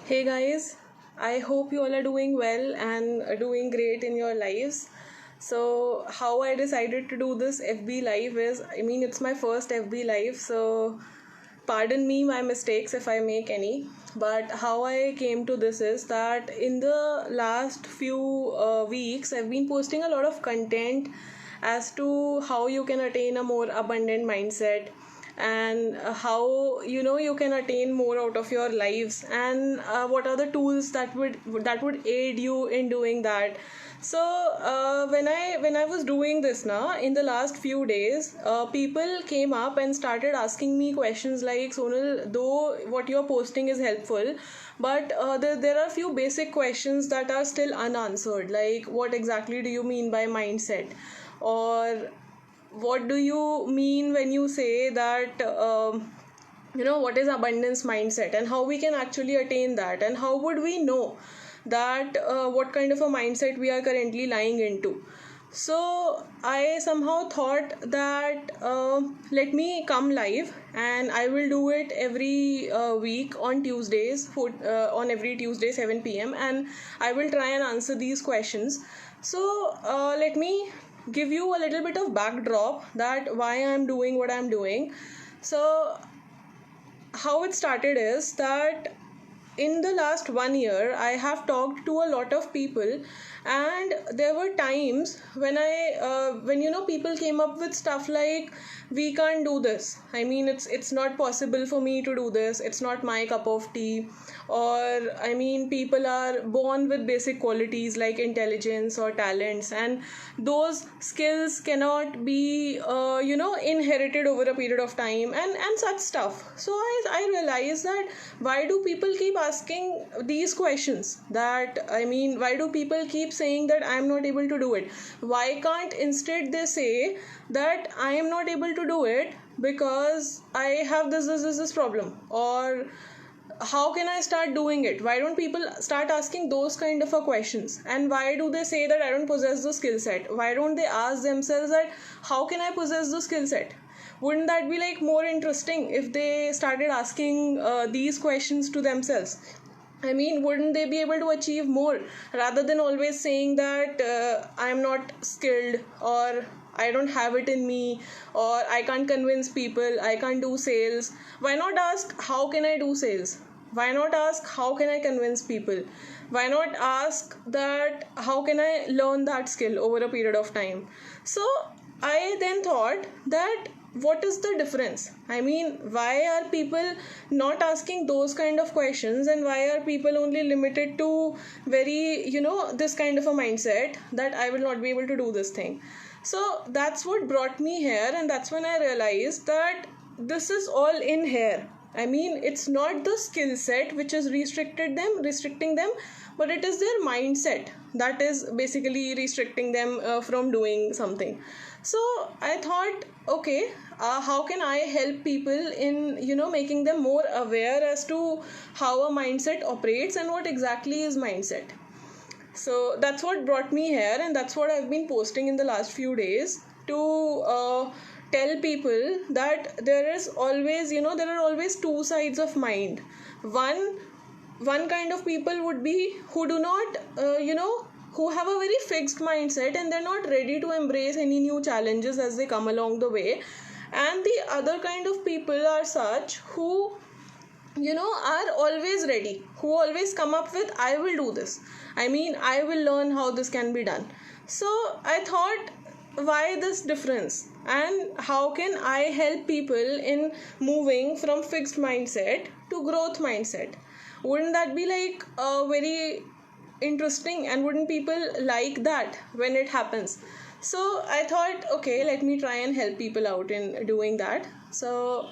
Hey guys, I hope you all are doing well and are doing great in your lives. So, how I decided to do this FB live is it's my first FB live, so pardon me my mistakes if I make any. But how I came to this is that in the last few weeks, I've been posting a lot of content as to how you can attain a more abundant mindset and how you can attain more out of your lives and what are the tools that would aid you in doing that. So when I was doing this now in the last few days, people came up and started asking me questions like, Sonal, though what you're posting is helpful, but there are a few basic questions that are still unanswered, like what exactly do you mean by mindset, or what do you mean when you say that what is abundance mindset and how we can actually attain that, and how would we know that what kind of a mindset we are currently lying into. So I somehow thought that let me come live, and I will do it every week on Tuesdays, on every Tuesday 7 p.m., and I will try and answer these questions. So let me give you a little bit of backdrop that why I'm doing what I'm doing. So how it started is that in the last 1 year I have talked to a lot of people, and there were times when people came up with stuff like, we can't do this, it's not possible for me to do this, it's not my cup of tea, or people are born with basic qualities like intelligence or talents, and those skills cannot be inherited over a period of time, and such stuff. So I realized that why do people keep asking these questions, that why do people keep saying that I am not able to do it? Why can't instead they say that I am not able to do it because I have this problem, or how can I start doing it? Why don't people start asking those kind of a questions? And why do they say that I don't possess the skill set? Why don't they ask themselves that how can I possess the skill set? Wouldn't that be like more interesting if they started asking these questions to themselves? Wouldn't they be able to achieve more rather than always saying that I'm not skilled, or I don't have it in me, or I can't convince people, I can't do sales? Why not ask, how can I do sales? Why not ask, how can I convince people? Why not ask that, how can I learn that skill over a period of time? So I then thought that what is the difference? Why are people not asking those kind of questions, and why are people only limited to very, this kind of a mindset that I will not be able to do this thing? So that's what brought me here, and that's when I realized that this is all in here. It's not the skill set which is restricting them, but it is their mindset that is basically restricting them from doing something. So I thought, okay, how can I help people in making them more aware as to how a mindset operates and what exactly is mindset. So that's what brought me here, and that's what I've been posting in the last few days to tell people that there are always two sides of mind. One kind of people would be who do not who have a very fixed mindset, and they're not ready to embrace any new challenges as they come along the way. And the other kind of people are such who are always ready, who always come up with, I will do this, I will learn how this can be done. So I thought, why this difference, and how can I help people in moving from fixed mindset to growth mindset? Wouldn't that be like very interesting, and wouldn't people like that when it happens? So I thought, okay, let me try and help people out in doing that. So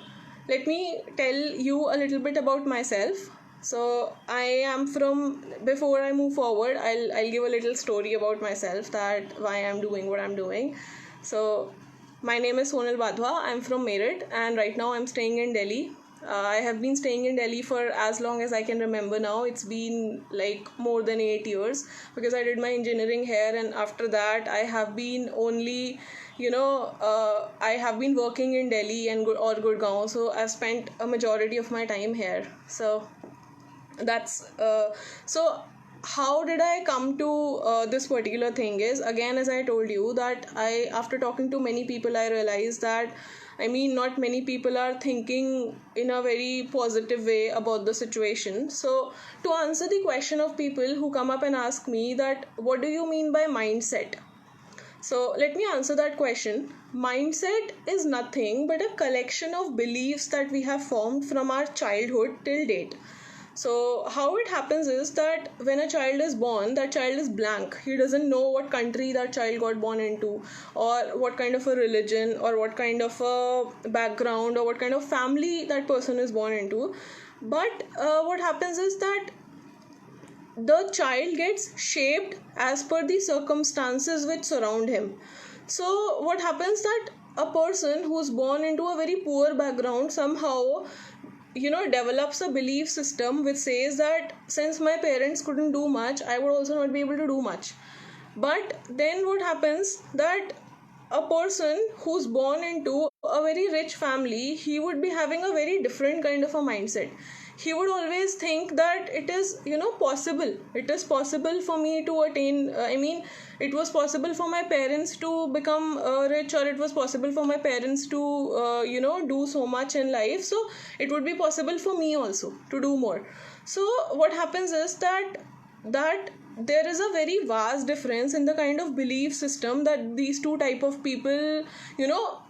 let me tell you a little bit about myself. So I am from, before I move forward, I'll give a little story about myself, that why I'm doing what I'm doing. So my name is Sonal Badhwa. I'm from Meerut, and right now I'm staying in Delhi. I have been staying in Delhi for as long as I can remember now. It's been like more than 8 years, because I did my engineering here, and after that I have been only I have been working in Delhi and or Gurgaon, so I've spent a majority of my time here. So That's so how did I come to this particular thing is, again, as I told you, that I, after talking to many people, I realized that, I mean, not many people are thinking in a very positive way about the situation. So to answer the question of people who come up and ask me that what do you mean by mindset, so let me answer that question. Mindset is nothing but a collection of beliefs that we have formed from our childhood till date. So how it happens is that when a child is born, that child is blank. He doesn't know what country that child got born into, or what kind of a religion, or what kind of a background, or what kind of family that person is born into. But what happens is that the child gets shaped as per the circumstances which surround him. So what happens that a person who's born into a very poor background somehow, develops a belief system which says that since my parents couldn't do much, I would also not be able to do much. But then what happens that a person who's born into a very rich family, he would be having a very different kind of a mindset. He would always think that it is, possible. It is possible for me to attain, it was possible for my parents to become rich, or it was possible for my parents to, do so much in life. So it would be possible for me also to do more. So what happens is that there is a very vast difference in the kind of belief system that these two type of people,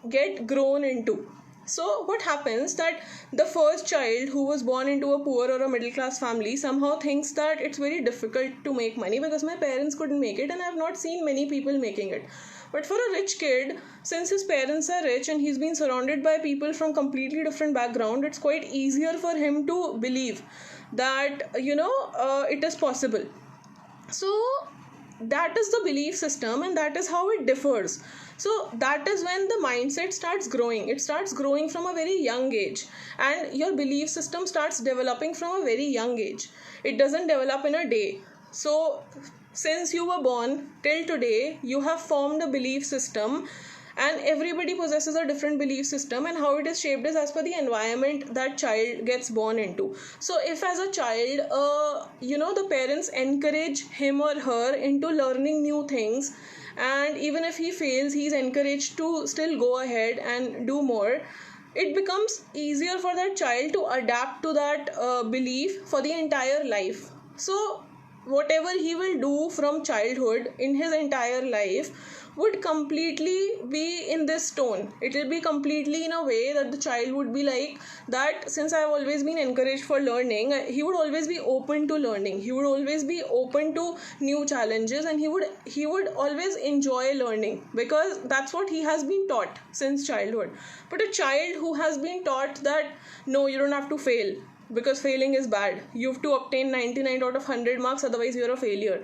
get grown into. So what happens that the first child who was born into a poor or a middle class family somehow thinks that it's very difficult to make money because my parents couldn't make it, and I have not seen many people making it. But for a rich kid, since his parents are rich and he's been surrounded by people from completely different background, it's quite easier for him to believe that, it is possible. So that is the belief system, and that is how it differs. So that is when the mindset starts growing. It starts growing from a very young age, and your belief system starts developing from a very young age. It doesn't develop in a day. So since you were born till today, you have formed a belief system, and everybody possesses a different belief system, and how it is shaped is as per the environment that child gets born into. So if as a child, the parents encourage him or her into learning new things, and even if he fails, he's encouraged to still go ahead and do more, it becomes easier for that child to adapt to that belief for the entire life. So whatever he will do from childhood in his entire life would completely be in this tone. It will be completely in a way that the child would be like that, since I have always been encouraged for learning, he would always be open to learning. He would always be open to new challenges, and he would always enjoy learning because that's what he has been taught since childhood. But a child who has been taught that no, you don't have to fail, because failing is bad, you have to obtain 99 out of 100 marks, otherwise you're a failure.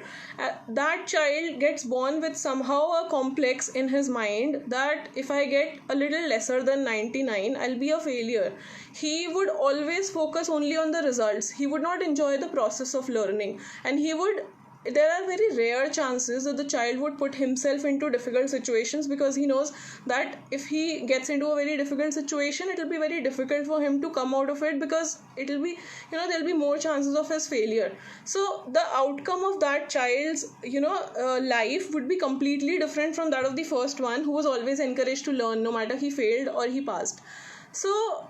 That child gets born with somehow a complex in his mind that if I get a little lesser than 99, I'll be a failure. He would always focus only on the results. He would not enjoy the process of learning, and there are very rare chances that the child would put himself into difficult situations, because he knows that if he gets into a very difficult situation, it will be very difficult for him to come out of it, because it will be, there'll be more chances of his failure. So the outcome of that child's, life would be completely different from that of the first one, who was always encouraged to learn no matter he failed or he passed. So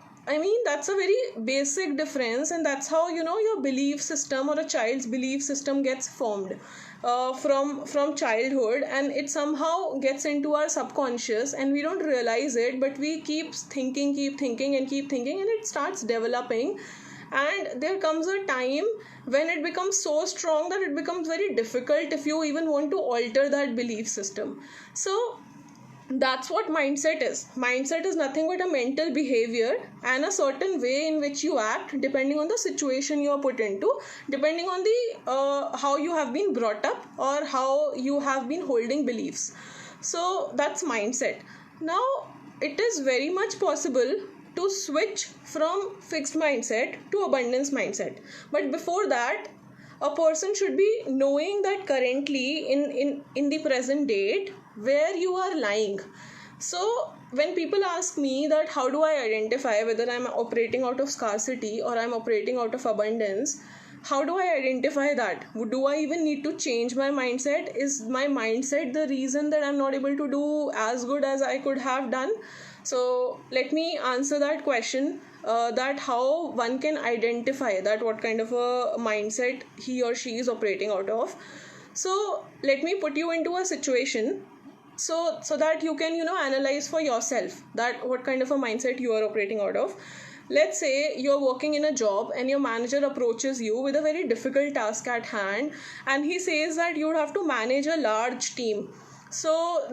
that's a very basic difference, and that's how, your belief system or a child's belief system gets formed from childhood, and it somehow gets into our subconscious, and we don't realize it, but we keep thinking, and it starts developing. And there comes a time when it becomes so strong that it becomes very difficult if you even want to alter that belief system. So that's what mindset is. Mindset is nothing but a mental behavior and a certain way in which you act depending on the situation you are put into, depending on the how you have been brought up or how you have been holding beliefs. So that's mindset. Now it is very much possible to switch from fixed mindset to abundance mindset, but before that a person should be knowing that currently in the present date where you are lying. So when people ask me that how do I identify whether I'm operating out of scarcity or I'm operating out of abundance, how do I identify that? Do I even need to change my mindset? Is my mindset the reason that I'm not able to do as good as I could have done? So let me answer that question, that how one can identify that what kind of a mindset he or she is operating out of. So let me put you into a situation, so that you can analyze for yourself that what kind of a mindset you are operating out of. Let's say you're working in a job and your manager approaches you with a very difficult task at hand, and he says that you would have to manage a large team. So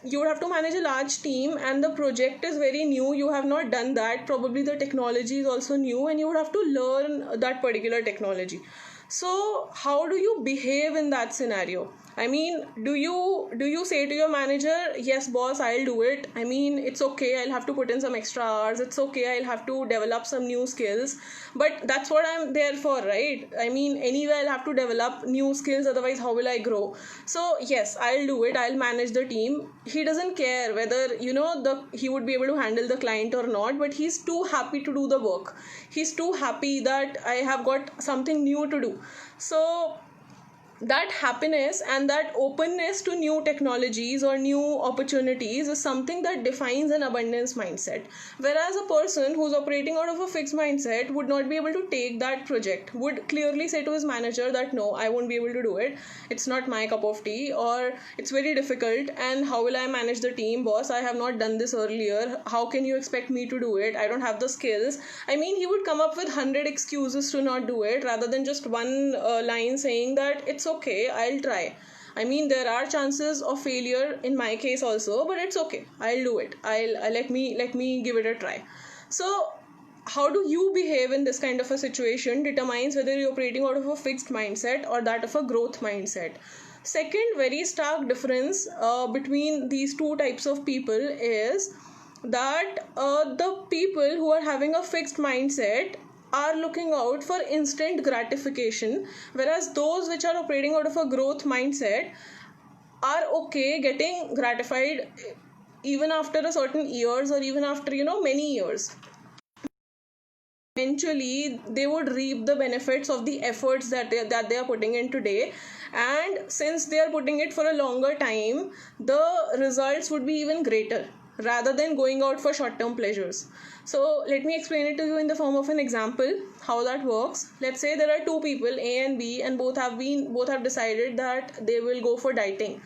you would have to manage a large team, and the project is very new, you have not done that, probably the technology is also new, and you would have to learn that particular technology. So how do you behave in that scenario? I mean, do you say to your manager, yes boss, I'll do it, I mean it's okay, I'll have to put in some extra hours, it's okay, I'll have to develop some new skills, but that's what I'm there for, right? I mean anyway I'll have to develop new skills, otherwise how will I grow? So yes, I'll do it, I'll manage the team. He doesn't care whether he would be able to handle the client or not, but he's too happy to do the work. He's too happy that I have got something new to do. So that happiness and that openness to new technologies or new opportunities is something that defines an abundance mindset. Whereas a person who's operating out of a fixed mindset would not be able to take that project, would clearly say to his manager that no, I won't be able to do it, it's not my cup of tea, or it's very difficult, and how will I manage the team, boss, I have not done this earlier, how can you expect me to do it, I don't have the skills. I mean, he would come up with 100 excuses to not do it, rather than just one line saying that it's okay, I'll try. I mean, there are chances of failure in my case also, but it's okay, I'll do it, I'll let me give it a try. So how do you behave in this kind of a situation determines whether you're operating out of a fixed mindset or that of a growth mindset. Second very stark difference between these two types of people is that the people who are having a fixed mindset are looking out for instant gratification, whereas those which are operating out of a growth mindset are okay getting gratified even after a certain years, or even after many years. Eventually they would reap the benefits of the efforts that they are putting in today, and since they are putting it for a longer time, the results would be even greater, rather than going out for short term pleasures. So let me explain it to you in the form of an example how that works. Let's say there are two people, A and B, and both have decided that they will go for dieting,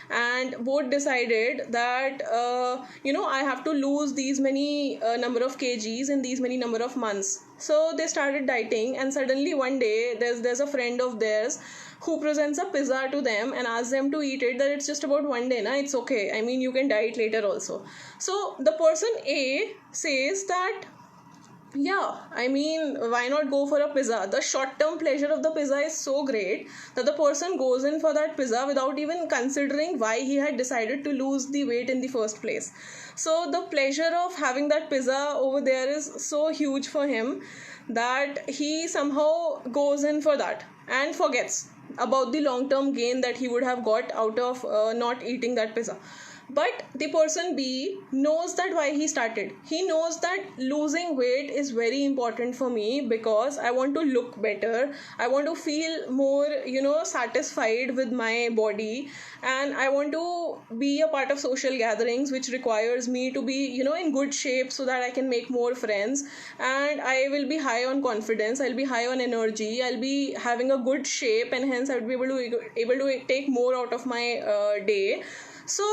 and both decided that I have to lose these many number of kgs in these many number of months. So they started dieting, and suddenly one day there's a friend of theirs who presents a pizza to them and asks them to eat it, that it's just about one day, it's okay, I mean you can diet later also. So the person A says that yeah, I mean, why not go for a pizza? The short term pleasure of the pizza is so great that the person goes in for that pizza without even considering why he had decided to lose the weight in the first place. So the pleasure of having that pizza over there is so huge for him that he somehow goes in for that and forgets about the long term gain that he would have got out of not eating that pizza. But the person B knows that why he started. He knows that losing weight is very important for me because I want to look better. I want to feel more, satisfied with my body, and I want to be a part of social gatherings which requires me to be, in good shape so that I can make more friends, and I will be high on confidence. I'll be high on energy. I'll be having a good shape, and hence I would be able to take more out of my day. So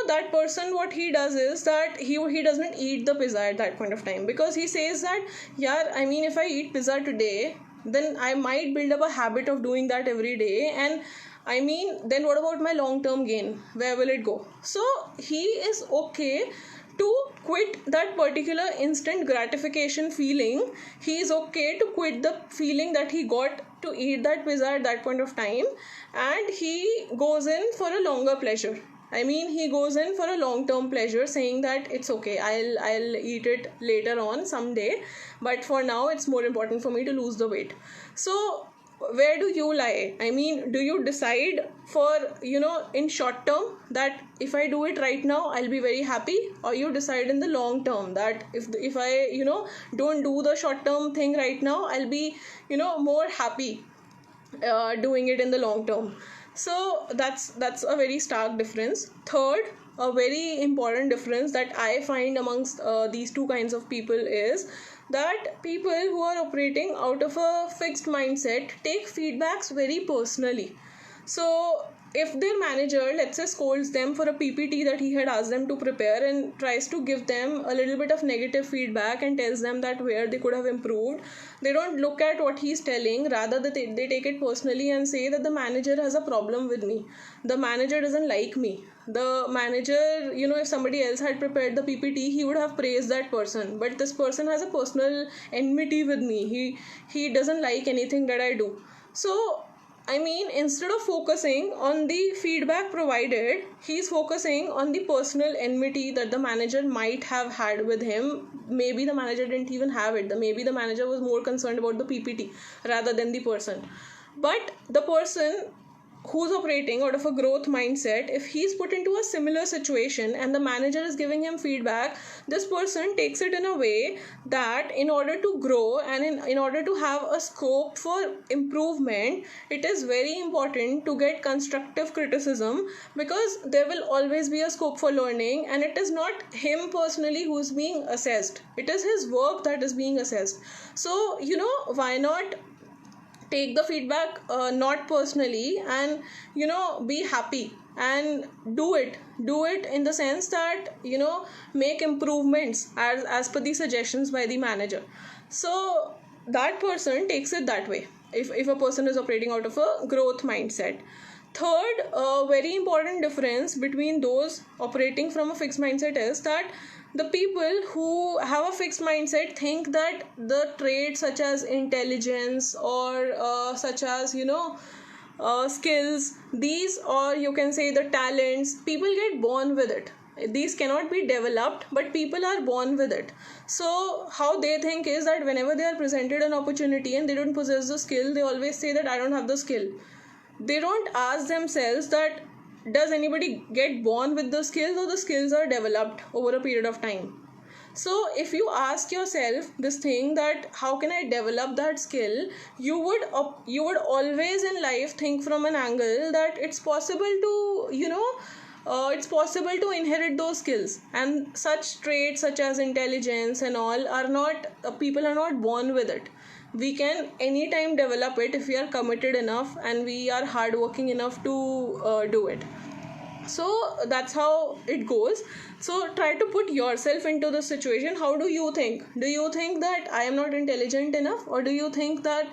that person, what he does is that he doesn't eat the pizza at that point of time, because he says that yeah, I mean if I eat pizza today, then I might build up a habit of doing that every day, and I mean then what about my long term gain, where will it go? So he is okay to quit that particular instant gratification feeling. He is okay to quit the feeling that he got to eat that pizza at that point of time, and he goes in for a longer pleasure. I mean, he goes in for a long-term pleasure, saying that it's okay, I'll eat it later on someday, but for now it's more important for me to lose the weight. So where do you lie? I mean, do you decide for, in short term that if I do it right now, I'll be very happy, or you decide in the long term that if I, don't do the short term thing right now, I'll be, more happy doing it in the long term. So that's a very stark difference. Third, a very important difference that I find amongst these two kinds of people is that people who are operating out of a fixed mindset take feedbacks very personally. So if their manager, let's say, scolds them for a PPT that he had asked them to prepare and tries to give them a little bit of negative feedback and tells them that where they could have improved, they don't look at what he's telling. Rather, they take it personally and say that the manager has a problem with me. The manager doesn't like me. The manager, if somebody else had prepared the PPT, he would have praised that person. But this person has a personal enmity with me. He doesn't like anything that I do. So I mean, instead of focusing on the feedback provided, he's focusing on the personal enmity that the manager might have had with him. Maybe the manager didn't even have it. Maybe the manager was more concerned about the PPT rather than the person. But the person who's operating out of a growth mindset, if he's put into a similar situation and the manager is giving him feedback, this person takes it in a way that in order to grow and in order to have a scope for improvement, it is very important to get constructive criticism, because there will always be a scope for learning, and it is not him personally who's being assessed. It is his work that is being assessed. So, why not take the feedback not personally, and be happy and do it in the sense that make improvements as per the suggestions by the manager. So that person takes it that way, if a person is operating out of a growth mindset. Third, very important difference between those operating from a fixed mindset is that the people who have a fixed mindset think that the traits such as intelligence or such as skills, these, or you can say the talents, people get born with it. These cannot be developed, but people are born with it. So how they think is that whenever they are presented an opportunity and they don't possess the skill, they always say that I don't have the skill. They don't ask themselves that does anybody get born with the skills, or the skills are developed over a period of time. So if you ask yourself this thing that how can I develop that skill, you would always in life think from an angle that it's possible to it's possible to inherit those skills, and such traits such as intelligence and all are not people are not born with it. We can anytime develop it if we are committed enough and we are hardworking enough to do it. So that's how it goes. So try to put yourself into the situation. How do you think? Do you think that I am not intelligent enough, or do you think that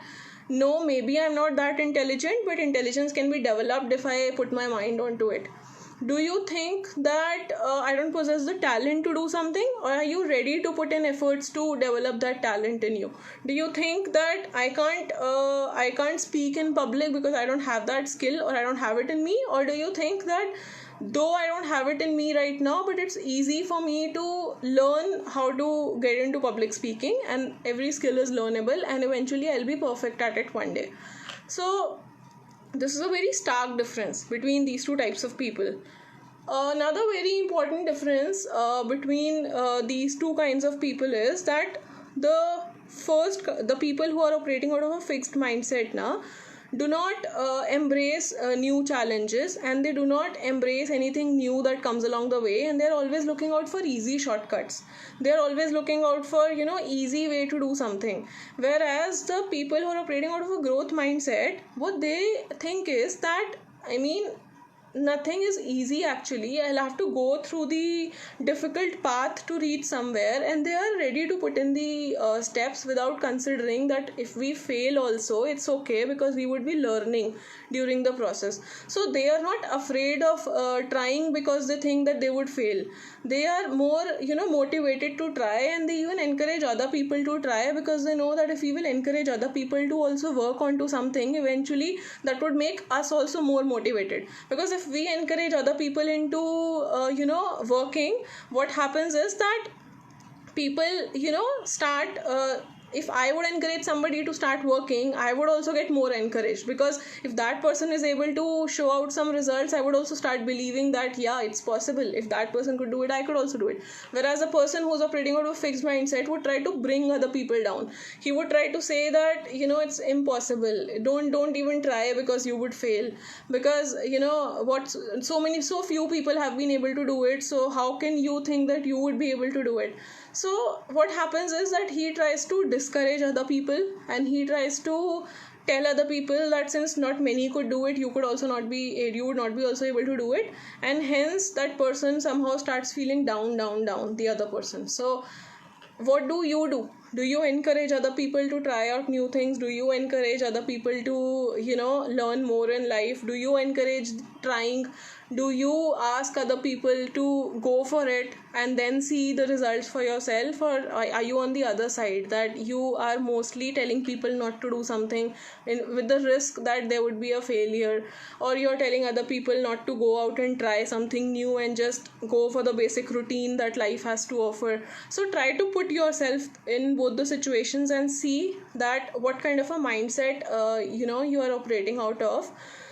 no, maybe I'm not that intelligent, but intelligence can be developed if I put my mind onto it? Do you think that I don't possess the talent to do something, or are you ready to put in efforts to develop that talent in you? Do you think that I can't speak in public because I don't have that skill or I don't have it in me? Or do you think that though I don't have it in me right now, but it's easy for me to learn how to get into public speaking, and every skill is learnable and eventually I'll be perfect at it one day? So this is a very stark difference between these two types of people. Another very important difference between these two kinds of people is that the people who are operating out of a fixed mindset now do not embrace new challenges, and they do not embrace anything new that comes along the way, and they're always looking out for easy shortcuts. They're always looking out for easy way to do something. Whereas the people who are operating out of a growth mindset, what they think is that nothing is easy actually. I'll have to go through the difficult path to reach somewhere, and they are ready to put in the steps without considering that if we fail also it's okay, because we would be learning during the process. So they are not afraid of trying because they think that they would fail. They are more motivated to try, and they even encourage other people to try, because they know that if we will encourage other people to also work onto something, eventually that would make us also more motivated. Because if we encourage other people into working, what happens is that people start if I would encourage somebody to start working, I would also get more encouraged, because if that person is able to show out some results, I would also start believing that yeah, it's possible. If that person could do it, I could also do it. Whereas a person who's operating out of a fixed mindset would try to bring other people down. He would try to say that, you know, it's impossible. Don't even try because you would fail. Because, you know, so few people have been able to do it. So how can you think that you would be able to do it? So what happens is that he tries to discourage other people, and he tries to tell other people that since not many could do it, you would not be also able to do it, and hence that person somehow starts feeling down, the other person. So what do? Do you encourage other people to try out new things? Do you encourage other people to, you know, learn more in life? Do you encourage trying? Do you ask other people to go for it and then see the results for yourself? Or are you on the other side, that you are mostly telling people not to do something with the risk that there would be a failure? Or you're telling other people not to go out and try something new and just go for the basic routine that life has to offer? So try to put yourself in both the situations and see that what kind of a mindset you are operating out of.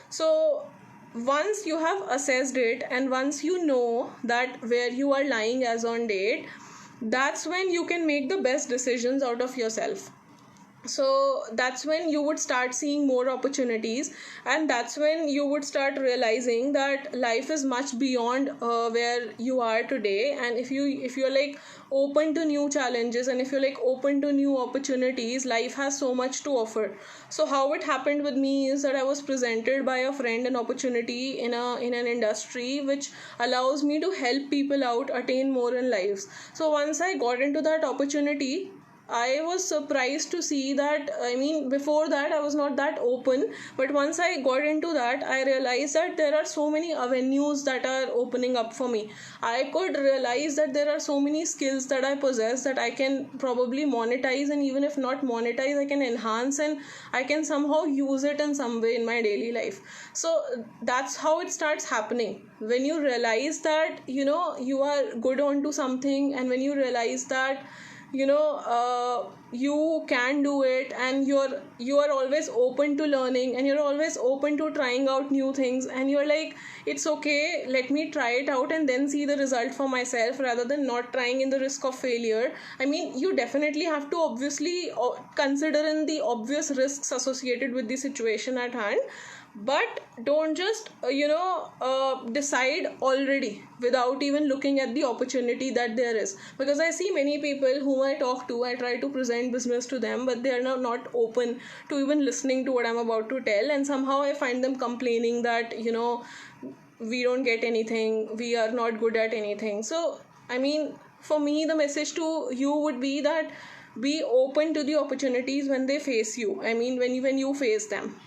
So once you have assessed it, and once you know that where you are lying as on date, that's when you can make the best decisions out of yourself. So that's when you would start seeing more opportunities, and that's when you would start realizing that life is much beyond where you are today. And if you're like open to new challenges, and if you're like open to new opportunities, life has so much to offer. So how it happened with me is that I was presented by a friend an opportunity in an industry which allows me to help people out attain more in lives. So once I got into that opportunity, I was surprised to see that, I mean, before that I was not that open, but once I got into that, I realized that there are so many avenues that are opening up for me. I could realize that there are so many skills that I possess that I can probably monetize, and even if not monetize, I can enhance, and I can somehow use it in some way in my daily life. So that's how it starts happening. When you realize that, you know, you are good onto something, and when you realize that, you know, you can do it, and you are always open to learning, and you're always open to trying out new things, and you're like, it's okay, let me try it out and then see the result for myself, rather than not trying in the risk of failure. I mean, you definitely have to obviously consider in the obvious risks associated with the situation at hand, but don't just decide already without even looking at the opportunity that there is. Because I see many people whom I talk to, I try to present business to them, but they are not open to even listening to what I'm about to tell, and somehow I find them complaining that, you know, we don't get anything, we are not good at anything. So I mean, for me, the message to you would be that be open to the opportunities when they face you. I mean, when you face them,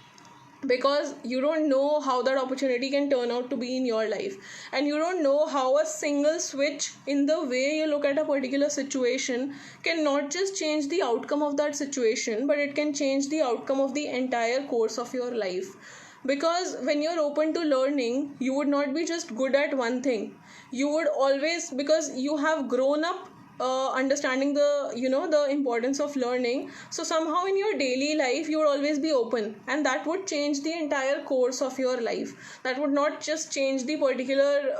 because you don't know how that opportunity can turn out to be in your life, and you don't know how a single switch in the way you look at a particular situation can not just change the outcome of that situation, but it can change the outcome of the entire course of your life. Because when you're open to learning, you would not be just good at one thing. You would always, because you have grown up understanding the importance of learning, so somehow in your daily life you would always be open, and that would change the entire course of your life. That would not just change the particular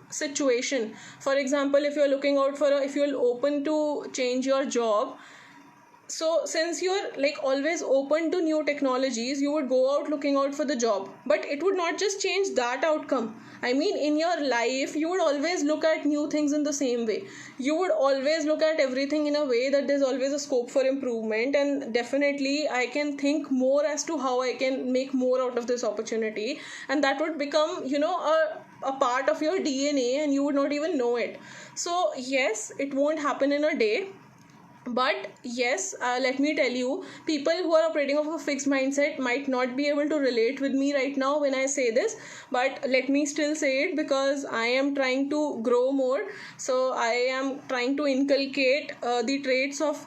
situation. For example, if you're looking out for if you're open to change your job, so since you're like always open to new technologies, you would go out looking out for the job, but it would not just change that outcome. I mean, in your life you would always look at new things in the same way. You would always look at everything in a way that there's always a scope for improvement, and definitely I can think more as to how I can make more out of this opportunity, and that would become a part of your DNA, and you would not even know it. So yes, it won't happen in a day, but yes, let me tell you, people who are operating off a fixed mindset might not be able to relate with me right now when I say this, but let me still say it, because I am trying to grow more. So I am trying to inculcate the traits of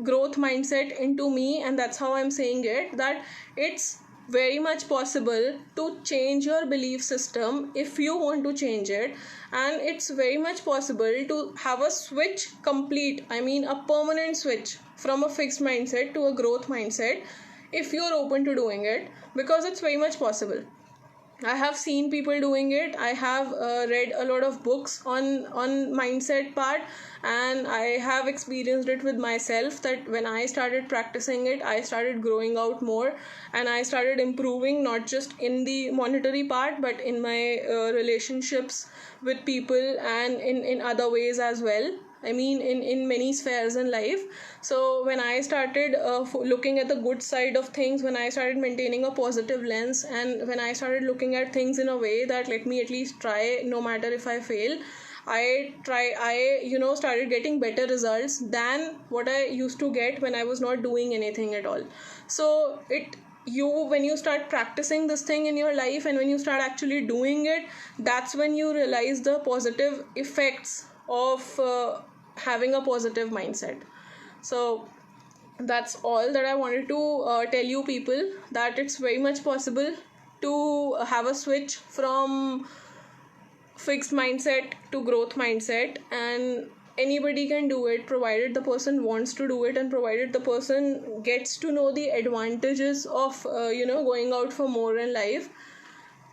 growth mindset into me, and that's how I'm saying it, that it's very much possible to change your belief system if you want to change it, and it's very much possible to have a switch complete, I mean a permanent switch from a fixed mindset to a growth mindset if you're open to doing it, because it's very much possible. I have seen people doing it. I have read a lot of books on mindset part, and I have experienced it with myself that when I started practicing it, I started growing out more, and I started improving not just in the monetary part but in my relationships with people and in other ways as well. I mean, in many spheres in life. So when I started looking at the good side of things, when I started maintaining a positive lens, and when I started looking at things in a way that let me at least try, no matter if I fail, I started getting better results than what I used to get when I was not doing anything at all. So when you start practicing this thing in your life, and when you start actually doing it, that's when you realize the positive effects of having a positive mindset. So that's all that I wanted to tell you people, that it's very much possible to have a switch from fixed mindset to growth mindset, and anybody can do it provided the person wants to do it, and provided the person gets to know the advantages of going out for more in life.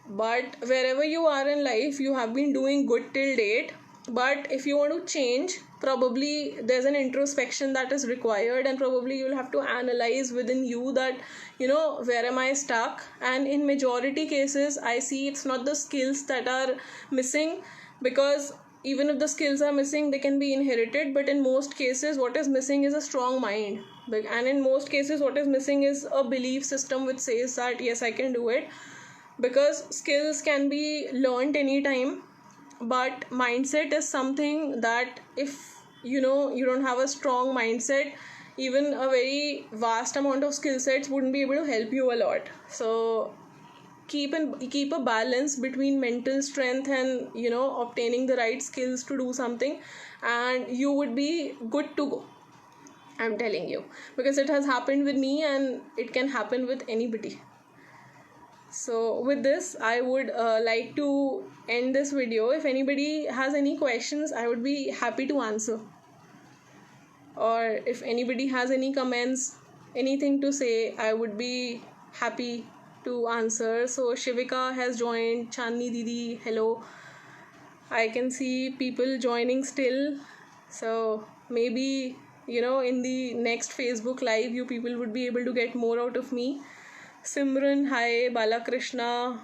But wherever you are in life, you have been doing good till date, but if you want to change, probably there's an introspection that is required, and probably you'll have to analyze within you that where am I stuck. And in majority cases, I see it's not the skills that are missing, because even if the skills are missing, they can be inherited, but in most cases what is missing is a strong mind, and in most cases what is missing is a belief system which says that yes, I can do it. Because skills can be learned anytime, but mindset is something that if you don't have a strong mindset, even a very vast amount of skill sets wouldn't be able to help you a lot. So keep a balance between mental strength and obtaining the right skills to do something, and you would be good to go. I'm telling you, because it has happened with me and it can happen with anybody. So with this, I would like to end this video. If anybody has any questions, I would be happy to answer. Or if anybody has any comments, anything to say, I would be happy to answer. So Shivika has joined, Chandni Didi, hello. I can see people joining still. So maybe, in the next Facebook Live, you people would be able to get more out of me. Simran, hi, Balakrishna,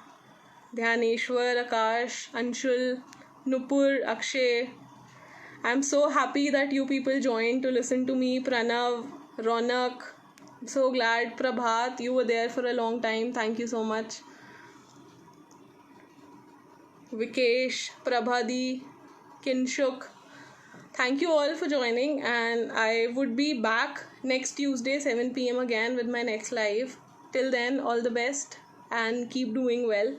Dhyaneshwar, Akash, Anshul, Nupur, Akshay. I'm so happy that you people joined to listen to me. Pranav, Ronak, I'm so glad. Prabhat, you were there for a long time. Thank you so much. Vikesh, Prabhadi, Kinshuk. Thank you all for joining, and I would be back next Tuesday 7 p.m. again with my next live. Till then, all the best and keep doing well.